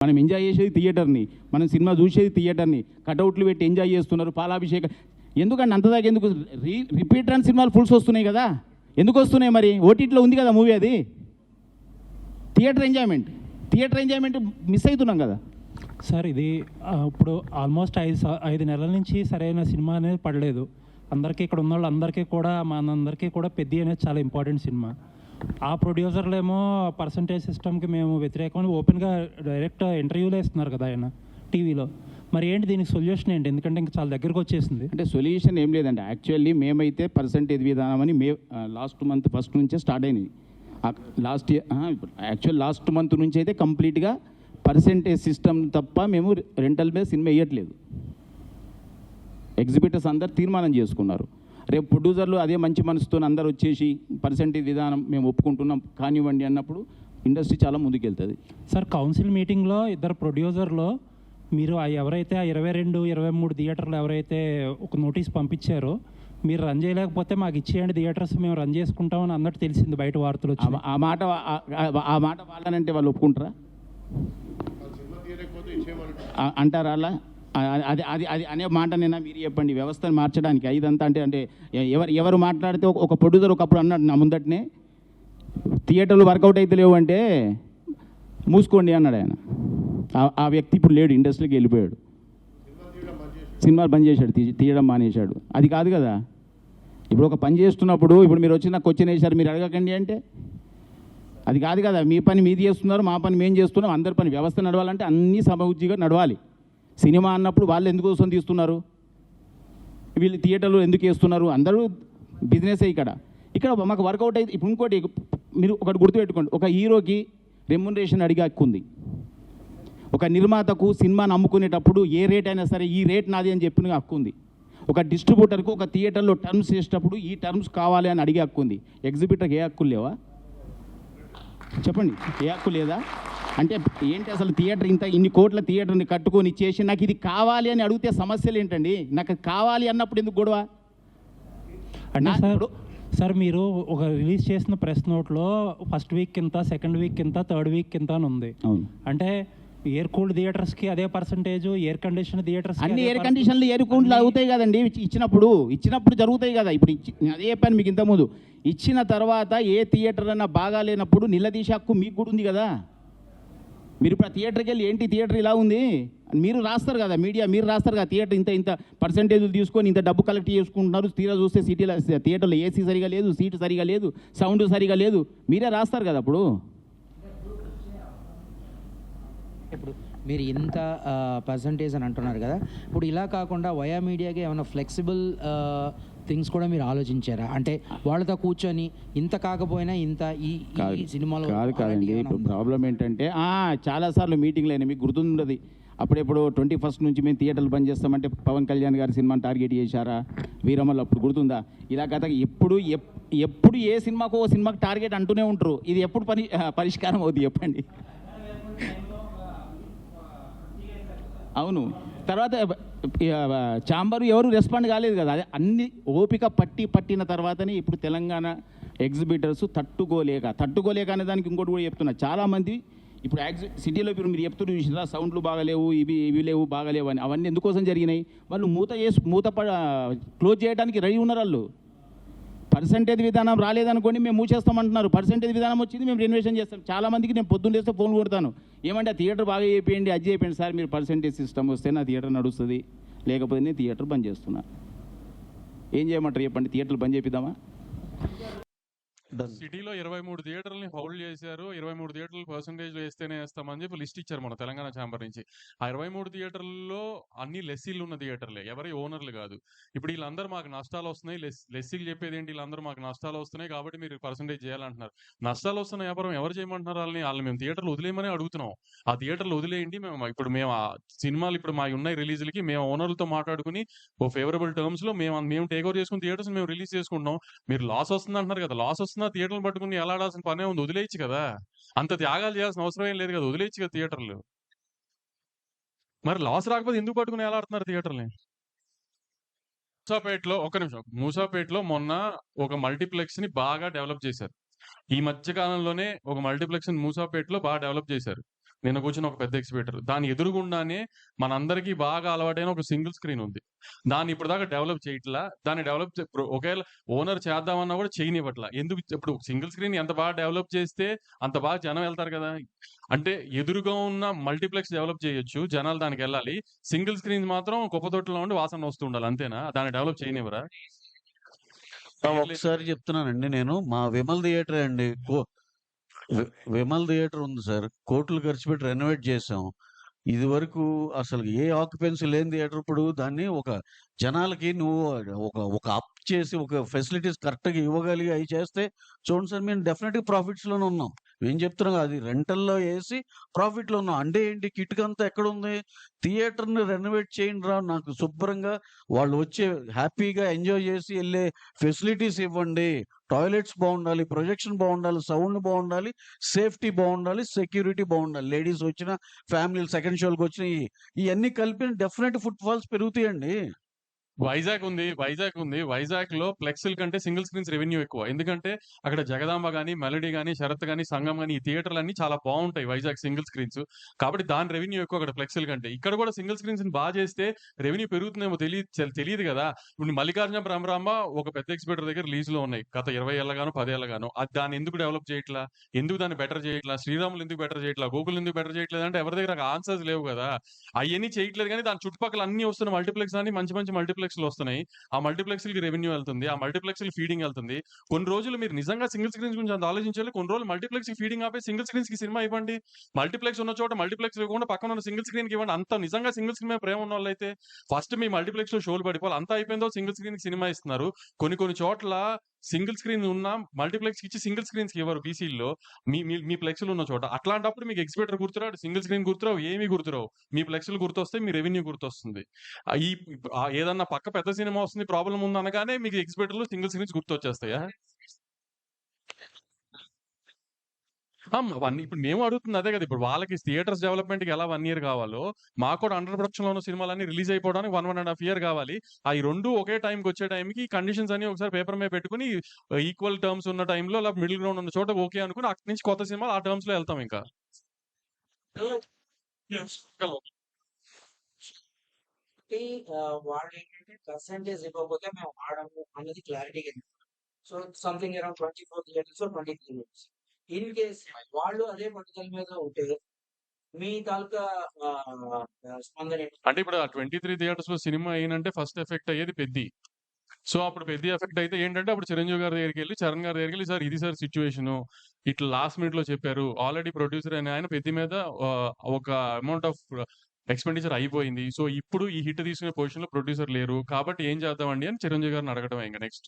మనం ఎంజాయ్ చేసేది థియేటర్ని, మనం సినిమా చూసేది థియేటర్ని, కటౌట్లు పెట్టి ఎంజాయ్ చేస్తున్నారు. పాలాభిషేకం ఎందుకంటే అంతదాకా ఎందుకు? రిపీట్ రన్ సినిమాలు ఫుల్స్ వస్తున్నాయి కదా, ఎందుకు వస్తున్నాయి మరి? ఓటీటీలో ఉంది కదా మూవీ, అది థియేటర్ ఎంజాయ్మెంట్ మిస్ అవుతున్నాం కదా సార్. ఇది ఇప్పుడు ఆల్మోస్ట్ 5 నెలల నుంచి సరైన సినిమా అనేది పడలేదు అందరికీ. ఇక్కడ ఉన్న వాళ్ళందరికీ కూడా, మనందరికీ కూడా పెద్ద అనేది చాలా ఇంపార్టెంట్ సినిమా. ఆ ప్రొడ్యూసర్లేమో పర్సంటేజ్ సిస్టమ్కి మేము వ్యతిరేకమని ఓపెన్గా డైరెక్ట్ ఇంటర్వ్యూలో ఇస్తున్నారు కదా ఆయన టీవీలో. మరి ఏంటి దీనికి సొల్యూషన్ ఏంటి? ఎందుకంటే ఇంకా చాలా దగ్గరకు వచ్చేసింది. అంటే సొల్యూషన్ ఏం లేదండి. యాక్చువల్లీ మేమైతే పర్సంటేజ్ విధానం అని లాస్ట్ మంత్ ఫస్ట్ నుంచే స్టార్ట్ అయినది. లాస్ట్ మంత్ నుంచి అయితే కంప్లీట్గా పర్సంటేజ్ సిస్టమ్ తప్ప మేము రెంటల్ మీద సినిమా వేయట్లేదు. ఎగ్జిబిటర్స్ అందరు తీర్మానం చేసుకున్నారు. రేపు ప్రొడ్యూసర్లు అదే మంచి మనసుతో అందరు వచ్చేసి పర్సంటేజ్ విధానం మేము ఒప్పుకుంటున్నాం కానివ్వండి అన్నప్పుడు ఇండస్ట్రీ చాలా ముందుకెళ్తుంది. సార్, కౌన్సిల్ మీటింగ్లో ఇద్దరు ప్రొడ్యూసర్లో మీరు ఎవరైతే 22, 23 థియేటర్లు ఎవరైతే ఒక నోటీస్ పంపించారో, మీరు రన్ చేయలేకపోతే మాకు ఇచ్చేయండి థియేటర్స్, మేము రన్ చేసుకుంటామని అన్నట్టు తెలిసింది బయట వార్తలు వచ్చి. ఆ మాట వాళ్ళనంటే వాళ్ళు ఒప్పుకుంటారా? అంటారా అలా? అది అది అది అనే మాట నేను మీరు చెప్పండి. వ్యవస్థను మార్చడానికి ఇదంతా అంటే ఎవరు మాట్లాడితే ఒక ప్రొడ్యూసర్ ఒకప్పుడు అన్నాడు నా ముందటనే, థియేటర్లు వర్కౌట్ అయితే లేవు అంటే మూసుకోండి అన్నాడు ఆయన. ఆ వ్యక్తి ఇప్పుడు లేడు, ఇండస్ట్రీకి వెళ్ళిపోయాడు, సినిమాలు బంద్ చేశాడు, తీయడం మానేశాడు. అది కాదు కదా. ఇప్పుడు ఒక పని చేస్తున్నప్పుడు ఇప్పుడు మీరు వచ్చి నాకు క్వశ్చన్ వేశారు మీరు అడగకండి అంటే అది కాదు కదా. మీ పని మీది చేస్తున్నారు, మా పని మేము చేస్తున్నాం. అందరి పని వ్యవస్థ నడవాలంటే అన్నీ సమవుజ్జిగా నడవాలి. సినిమా అన్నప్పుడు వాళ్ళు ఎందుకోసం తీస్తున్నారు, వీళ్ళు థియేటర్లు ఎందుకు వేస్తున్నారు? అందరూ బిజినెసే. ఇక్కడ మాకు వర్కౌట్ అయితే ఇప్పుడు ఇంకోటి మీరు ఒకటి గుర్తుపెట్టుకోండి, ఒక హీరోకి రెమ్యునరేషన్ అడిగే హక్కు ఉంది. ఒక నిర్మాతకు సినిమాను అమ్ముకునేటప్పుడు ఏ రేట్ అయినా సరే ఈ రేట్ నాది అని చెప్పిన హక్కు ఉంది. ఒక డిస్ట్రిబ్యూటర్కు ఒక థియేటర్లో టర్మ్స్ చేసేటప్పుడు ఈ టర్మ్స్ కావాలి అని అడిగే హక్కు ఉంది. ఎగ్జిబిటర్కి ఏ హక్కులు లేవా చెప్పండి? ఏ హక్కు లేదా? అంటే ఏంటి అసలు? థియేటర్ ఇన్ని కోట్ల థియేటర్ని కట్టుకొని చేసి నాకు ఇది కావాలి అని అడిగితే సమస్యలు ఏంటండి? నాకు కావాలి అన్నప్పుడు ఎందుకు గొడవ? అంటే సార్ మీరు ఒక రిలీజ్ చేసిన ప్రెస్ నోట్లో ఫస్ట్ వీక్ కింద, సెకండ్ వీక్ కింద, థర్డ్ వీక్ కింద అని ఉంది. అంటే ఎయిర్ కూల్డ్ థియేటర్స్కి అదే పర్సంటేజ్, ఎయిర్ కండిషన్ థియేటర్స్ అన్ని ఎయిర్ కండిషన్లు ఎయిర్ కూల్డ్లు అవుతాయి కదండి. ఇచ్చినప్పుడు జరుగుతాయి కదా. ఇప్పుడు అదే చెప్పాను మీకు ఇంతకుముందు. ఇచ్చిన తర్వాత ఏ థియేటర్ అన్నా బాగా లేనప్పుడు నిలదీసే హక్కు మీకు కూడా ఉంది కదా. మీరు ఇప్పుడు ఆ థియేటర్కి వెళ్ళి ఏంటి థియేటర్ ఇలా ఉంది మీరు రాస్తారు కదా, మీడియా మీరు రాస్తారు కదా, థియేటర్ ఇంత పర్సంటేజ్లు తీసుకొని ఇంత డబ్బు కలెక్ట్ చేసుకుంటున్నారు, తీరా చూస్తే థియేటర్లో ఏసీ సరిగా లేదు, సీటు సరిగా లేదు, సౌండ్ సరిగా లేదు, మీరే రాస్తారు కదా. అప్పుడు ఇప్పుడు మీరు ఇంత పర్సంటేజ్ అని అంటున్నారు కదా, ఇప్పుడు ఇలా కాకుండా వయా మీడియాకి ఏమైనా ఫ్లెక్సిబుల్ థింగ్స్ కూడా మీరు ఆలోచించారా? అంటే వాళ్ళతో కూర్చొని ఇంత కాకపోయినా ఇంత ఈ సినిమాలో కాదండి. ఇప్పుడు ప్రాబ్లం ఏంటంటే చాలాసార్లు మీటింగ్లు అయినా మీకు గుర్తుండదు. అప్పుడెప్పుడు 21st నుంచి మేము థియేటర్లు బంద్ చేస్తామంటే పవన్ కళ్యాణ్ గారి సినిమాని టార్గెట్ చేశారా? వీరమల్ అప్పుడు గుర్తుందా? ఇలా గత ఎప్పుడు ఏ సినిమాకు ఓ సినిమాకి టార్గెట్ అంటూనే ఉంటారు. ఇది ఎప్పుడు పరిష్కారం అవుతుంది చెప్పండి? అవును. తర్వాత ఛాంబర్ ఎవరు రెస్పాండ్ కాలేదు కదా. అదే అన్ని ఓపిక పట్టిన తర్వాతనే ఇప్పుడు తెలంగాణ ఎగ్జిబిటర్స్ తట్టుకోలేక అనే దానికి ఇంకోటి కూడా చెప్తున్నా. చాలామంది ఇప్పుడు సిటీలో ఇప్పుడు మీరు చెప్తూ చూసినా సౌండ్లు బాగలేవు, ఇవి లేవు, బాగలేవు అని. అవన్నీ ఎందుకోసం జరిగినాయి? వాళ్ళు మూత క్లోజ్ చేయడానికి రెడీ ఉన్నారు. వాళ్ళు పర్సంటేజ్ విధానం రాలేదనుకోండి మేము మూసేస్తామంటున్నారు. పర్సంటేజ్ విధానం వచ్చింది మేము రెన్యువేషన్ చేస్తాం. చాలామందికి నేను పొద్దున్న చేస్తే ఫోన్ కొడతాను, ఏమంటే ఆ థియేటర్ బాగా చేయండి, అది చేయండి సార్. మీరు పర్సంటేజ్ సిస్టమ్ వస్తే నా థియేటర్ నడుస్తుంది, లేకపోతే నేను థియేటర్ బంద్ చేస్తున్నా. ఏం చేయమంటారు చెప్పండి? థియేటర్లు బంద్ చేపిద్దామా? సిటీలో 23 థియేటర్లని హోల్డ్ చేశారు. 23 థియేటర్లు పర్సంటేజ్లో వేస్తేనే వేస్తామని చెప్పి లిస్ట్ ఇచ్చారు మన తెలంగాణ ఛాంబర్ నుంచి. ఆ 23 థియేటర్లలో అన్ని లెస్సీలు ఉన్న థియేటర్లే, ఎవరి ఓనర్లు కాదు. ఇప్పుడు వీళ్ళందరూ మాకు నష్టాలు వస్తున్నాయి, లెస్సీలు చెప్పేది ఏంటి? వీళ్ళందరూ మాకు నష్టాలు వస్తున్నాయి కాబట్టి మీరు పర్సంటేజ్ చేయాలంటున్నారు. నష్టాలు వస్తున్న వ్యాపారం ఎవరు చేయమంటున్నారు? వాళ్ళు మేము థియేటర్లు వదిలేయమని అడుగుతున్నాం. ఆ థియేటర్లు వదిలేయండి, మేము ఆ సినిమాలు ఇప్పుడు మా ఉన్నాయి రిలీజులకి మేము ఓనర్లతో మాట్లాడుకుని ఓ ఫేవరబుల్ టర్మ్స్ లో మేము టేక్ ఓవర్ చేసుకుని థియేటర్స్ మేము రిలీజ్ చేసుకుంటున్నాం. మీరు లాస్ వస్తుంది అంటున్నారు కదా, లాస్ వస్తున్న థియేటర్లు పట్టుకుని ఎలాడాల్సిన పనే ఉంది? వదిలేయచ్చు కదా, అంత త్యాగాలు చేయాల్సిన అవసరం ఏం లేదు కదా, వదిలేయచ్చు కదా థియేటర్లు. మరి లాస్ రాకపోతే ఎందుకు పట్టుకుని ఎలాడుతున్నారు థియేటర్ని? మూసాపేటలో మొన్న ఒక మల్టీప్లెక్స్ ని బాగా డెవలప్ చేశారు. ఈ మధ్య కాలంలోనే ఒక మల్టీప్లెక్స్ మూసాపేటలో బాగా డెవలప్ చేశారు. నిన్న కూర్చున్న ఒక పెద్ద ఎగ్జిబిటర్. దాని ఎదురుగుండానే మనందరికీ బాగా అలవాటైన ఒక సింగిల్ స్క్రీన్ ఉంది. దాన్ని ఇప్పటిదాకా డెవలప్ చేయట్లా. దాన్ని డెవలప్ ఇప్పుడు ఒకవేళ ఓనర్ చేద్దామన్నా కూడా చేయనివ్వట్లా. ఎందుకు ఇప్పుడు సింగిల్ స్క్రీన్ ఎంత బాగా డెవలప్ చేస్తే అంత బాగా జనం వెళ్తారు కదా! అంటే ఎదురుగా ఉన్న మల్టీప్లెక్స్ డెవలప్ చేయొచ్చు. జనాలు దానికెళ్ళాలి. సింగిల్ స్క్రీన్ మాత్రం కుప్పతొట్టులో ఉండి వాసన వస్తూ ఉండాలి. అంతేనా? దాన్ని డెవలప్ చేయనివ్వరా? ఒకసారి చెప్తున్నానండి నేను. మా విమల్ థియేటరే అండి. విమల్ థియేటర్ ఉంది సార్. కోట్లు ఖర్చు పెట్టి రెనోవేట్ చేసాం. ఇదివరకు అసలు ఏ ఆక్యుపెన్సీ లేని థియేటర్ ఇప్పుడు దాన్ని ఒక జనాలకి నువ్వు ఒక అప్ చేసి ఒక ఫెసిలిటీస్ కరెక్ట్‌గా ఇవ్వగలిగి అయి చేస్తే చూడండి సార్, మేము డెఫినిట్‌గా ప్రాఫిట్స్‌లోనే ఉన్నాం. ఏం చెప్తున్నాం అది రెంటల్‌లో ఏసి ప్రాఫిట్‌లో ఉన్నాం. అంటే ఏంటి కిటుకంతా ఎక్కడుంది? థియేటర్‌ని రెనోవేట్ చేయండిరా, నాకు శుభ్రంగా వాళ్ళు వచ్చి హ్యాపీగా ఎంజాయ్ చేసి ఎళ్ళే ఫెసిలిటీస్ ఇవ్వండి. టాయిలెట్స్ బావుండాలి, ప్రొజెక్షన్ బావుండాలి, సౌండ్ బావుండాలి, సేఫ్టీ బావుండాలి, సెక్యూరిటీ బావుండాలి. లేడీస్ వచ్చిన, ఫ్యామిలీలు సెకండ్ షో‌లకొచ్చిన ఇయన్నీ కలిపి డెఫినెట్ ఫుట్ ఫాల్స్ పెరుగుతాయండి. వైజాగ్ ఉంది. వైజాగ్‌లో ఫ్లెక్స్‌ల కంటే సింగిల్ స్క్రీన్స్ రెవెన్యూ ఎక్కువ. ఎందుకంటే అక్కడ జగదాంబ గాని, మెలోడీ గాని, శరత్ గాని, సంగం గాని ఈ థియేటర్‌లన్నీ చాలా బావుంటాయి వైజాగ్ సింగిల్ స్క్రీన్స్. కాబట్టి దాని రెవెన్యూ ఎక్కువ అక్కడ ఫ్లెక్స్‌ల కంటే. ఇక్కడ కూడా సింగిల్ స్క్రీన్స్‌ని చేస్తే రెవెన్యూ పెరుగుతుందేమో తెలీదు గదా! ఇప్పుడు మల్లికార్జున భ్రమరాంబ ఒక పెద్ద ఎగ్జిబిటర్ దగ్గర లీజ్‌లో ఉన్నాయి. గత 20 ఏళ్లగానో, 10 ఏళ్లగానో. దాన్ని ఎందుకు డెవలప్ చేయట్లా? ఎందుకు దాన్ని బెటర్ చేయట్లా? శ్రీరాములు ఎందుకు బెటర్ చేయట్లా? గోకుల్ ఎందుకు బెటర్ చేయట్లేదంటే ఎవరి దగ్గర ఆన్సర్స్ లేవు గదా! అయన్నీ చేయట్లేదు గానీ దాని చుట్టుపక్కల అన్నీ వస్తున్న మల్టీప్లెక్స్ అన్ని మంచి మంచి మల్టీప్లెక్స్‌లు వస్తున్నాయి. ఆ మల్టీప్లెక్స్‌లకి రెవెన్యూ వెళ్తుంది. ఆ మల్టీప్లెక్స్‌లకి ఫీడింగ్ వెళ్తుంది. కొన్ని రోజులు మీరు నిజంగా సింగిల్ స్క్రీన్స్ గురించి అంత ఆలోచించాలి. కొన్ని రోజులు మల్టీప్లెక్స్‌కి ఫీడింగ్ ఆపేసి సింగిల్ స్క్రీన్స్‌కి సినిమా ఇవ్వండి. మల్టీప్లెక్స్ ఉన్న చోట మల్టీప్లెక్స్ ఇవ్వకుండా పక్కన ఉన్న సింగిల్ స్క్రీన్‌కి ఇవ్వండి. అంత నిజంగా సింగిల్ స్క్రీన్ మీద ప్రేమ ఉన్నోళ్ళైతే ఫస్ట్ మీ మల్టీప్లెక్స్‌లో షోలు పడిపోవాలి. అంతా అయిపోయిందో సింగిల్ స్క్రీన్‌కి సినిమా ఇస్తున్నారు. కొన్ని చోట్ల సింగిల్ స్క్రీన్ ఉన్న మల్టీప్లెక్స్‌కి ఇచ్చి సింగిల్ స్క్రీన్స్‌కి ఇవ్వరు బీసీల్లో. మీ మీ మీ ఫ్లెక్స్‌లు ఉన్న చోట. అట్లాంటప్పుడు మీకు ఎగ్జిబిటర్ గుర్తురాడు, సింగిల్ స్క్రీన్ గుర్తురావు, ఏమీ గుర్తురావు. మీ ఫ్లెక్స్‌లు గుర్తొస్తాయి, మీ రెవెన్యూ గుర్తొస్తుంది. ఈ ఏదన్నా పక్క పెద్ద సినిమా వస్తుంది, ప్రాబ్లమ్ ఉందనగానే మీకు ఎగ్జిబిటర్‌లో సింగిల్ స్క్రీన్స్ గుర్తొచ్చేస్తాయా? అవన్నీ ఇప్పుడు మేము అడుగుతుంది అదే కదా! ఇప్పుడు వాళ్ళకి థియేటర్స్ డెవలప్‌మెంట్‌కి ఎలా 1 ఇయర్ కావాలో, మాకు కూడా అండర్ ప్రొడక్షన్‌లో ఉన్న సినిమాలన్నీ రిలీజ్ అయిపోవడానికి 1 ఇయర్ కావాలి. అయి 2 ఒకే టైంకొచ్చే టైంకి కండిషన్స్ అన్ని ఒకసారి పేపర్ మీద పెట్టుకొని ఈక్వల్ టర్మ్స్ ఉన్న టైంలో లేదా మిడిల్ గ్రౌండ్ ఉన్న చోట ఓకే అనుకుని అక్కడి నుంచి కొత్త సినిమాలు ఆ టర్మ్స్‌లో ఎళ్తాం ఇంకా. కాబట్టి వాళ్ళేంటంటే పర్సెంటేజ్ ఇవ్వకపోతే మేము వాడము అన్నది క్లారిటీగా చెప్పారు. So something around 24 theatres 23 theatres. In case వాళ్ళు అదే పట్టుదల మీద ఉంటే మీ తాలూకా స్పందన ఏంటి? అంటే ఇప్పుడు ఆ 23 థియేటర్స్‌లో సినిమా అయిందంటే ఫస్ట్ ఎఫెక్ట్ అయ్యేది పెద్ది. సో అప్పుడు పెద్ద ఎఫెక్ట్ అయితే ఏంటంటే అప్పుడు చిరంజీవి గారి దగ్గరికెళ్ళి, చరణ్ గారి దగ్గరికెళ్ళి సార్ ఇది సార్ సిట్యుయేషను. ఇట్లా లాస్ట్ మినిట్‌లో చెప్పారు. ఆల్రెడీ ప్రొడ్యూసర్ అనే ఆయన పెద్ది మీద ఒక అమౌంట్ ఆఫ్ ఎక్స్‌పెండిచర్ అయిపోయింది. సో ఇప్పుడు ఈ హిట్ తీసుకునే పొజిషన్‌లో ప్రొడ్యూసర్ లేరు. కాబట్టి ఏం చేద్దామండి అని చిరంజీవి గారిని అడగడమే ఇంక నెక్స్ట్.